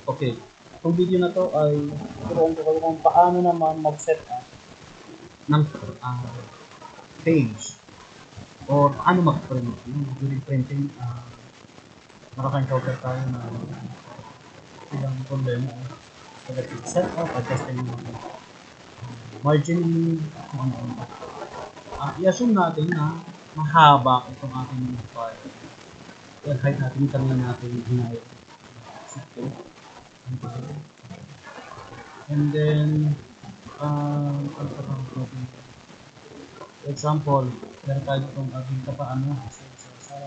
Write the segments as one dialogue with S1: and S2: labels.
S1: Okay. Itong video na to ay turuan ko kayo kung paano naman mag-set up ng page or paano mag-print. During printing, nakaka-encounter tayo na ilang problema. Set up, adjusting margin, kung ano. I-assume natin na mahaba itong ating file. I-hide natin yung kanina natin hinayang. And then, for example, meron tayo itong ating kapaano sa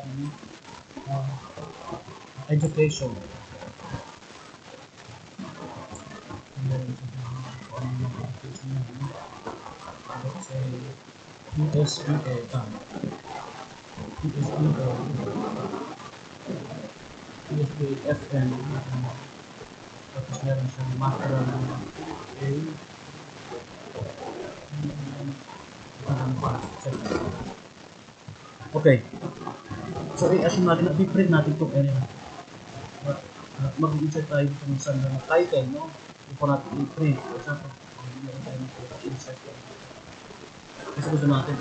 S1: education. And then, let's say, PSPFN, tapos meron siyang macro ng A, okay, so i-assume natin na i-print natin itong area mag-insert tayo kung saan na title, no? Kung natin i-print, for example, meron tayo insert kasi gusto natin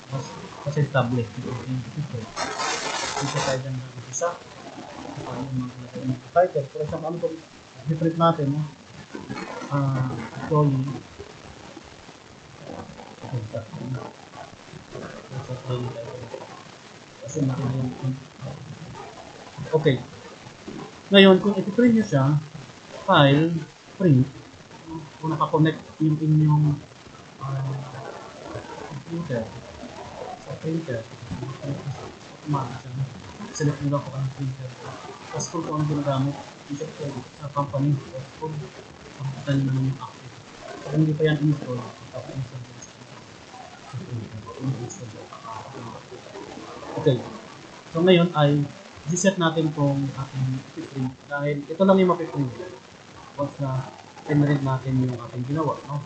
S1: mas tablet i-print insert tayo dyan ng isa title, for example, ano kung i-print natin, no? Employee kasi natin na yung okay. Ngayon, kung i-print nyo siya, file, print, kung nakakonect yung inyong computer sa printer, select nyo lang kung anong printer. Tapos kung ano ginagamit, i-check ko sa company, kung kapitan nyo naman yung active. Kung hindi pa yan install, okay. So ngayon ay reset natin kung ating i-print dahil ito lang yung mapiprint once na pinrint natin yung ating ginawa, no?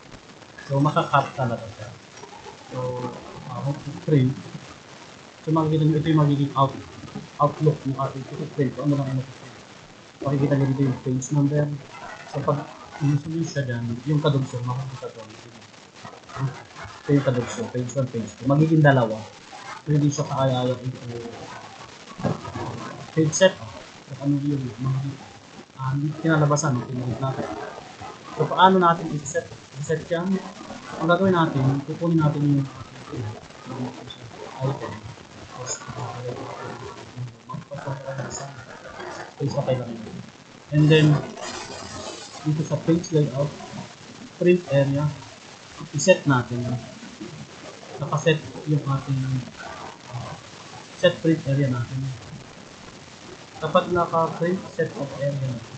S1: So makakap talaga siya. So print, so makikita nyo ito yung magiging outlook ng ating i-print. So ano lang yung mapiprint, makikita nyo dito yung page number. So pag inusunin siya dyan, yung kadugso makikita doon. Ito yung kadugso, page 1, page 2, magiging dalawa. So hindi siya kaaya ito page set, ano yung hindi kinalabasan ng pinag natin. So paano natin i-set yan? Ang gagawin natin, kukunin natin yung item, tapos magpapapala sa page na kailangan natin. And then dito sa page layout, print area, i-set natin, nakaset yung ating set print area natin. Kapag naka-print set of area natin,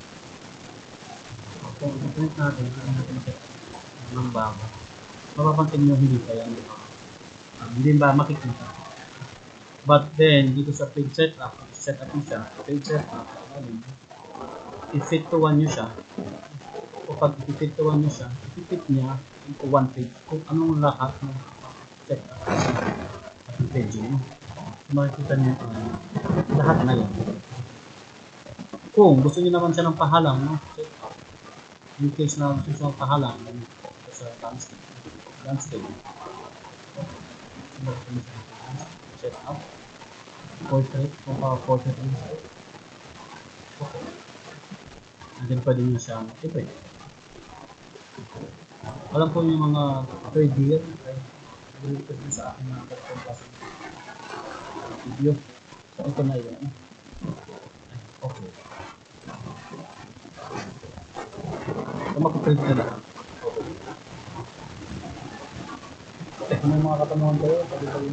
S1: kung i-print natin, hindi natin set ng bago, mapapansin nyo hindi pa yan, hindi ba makikita. But then dito sa page setup, set up nyo siya, page setup, i-fit to 1 nyo siya. Kapag i-fit to 1 nyo siya, i-fit niya into 1 page kung anong lahat ng setup at page nyo. Makikita nyo lahat na yan. Kung gusto niyo naman siya ng pahalang, no? Setup, in case na gusto siya ng pahalang sa landscape, setup, portrait, kung portrait landscape, okay. And then pwede nyo siyang i-print. Alam ko yung mga third year ay nilipid nyo sa akin mga video. So ito na yun. Okay. So mag-print na lang. Okay. Kung may mga katanungan kayo, pwede kayo